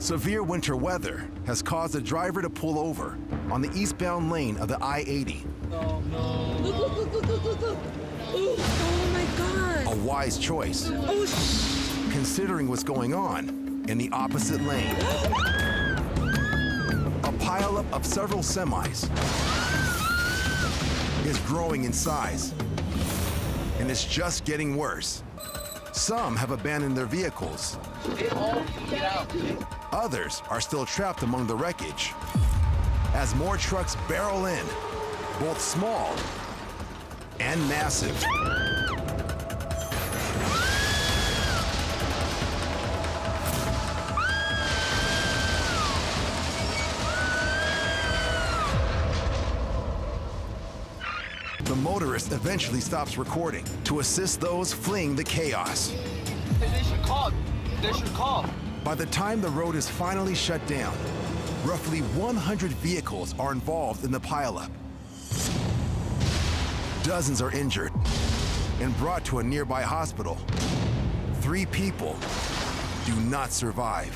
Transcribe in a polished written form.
Severe winter weather has caused the driver to pull over on the eastbound lane of the I-80. Oh my God. A wise choice, Oh, considering what's going on in the opposite lane. A pileup of several semis is growing in size, and it's just getting worse. Some have abandoned their vehicles. Others are still trapped among the wreckage as more trucks barrel in, both small and massive. The motorist eventually stops recording to assist those fleeing the chaos. They should call. They should call. By the time the road is finally shut down, roughly 100 vehicles are involved in the pileup. Dozens are injured and brought to a nearby hospital. 3 people do not survive.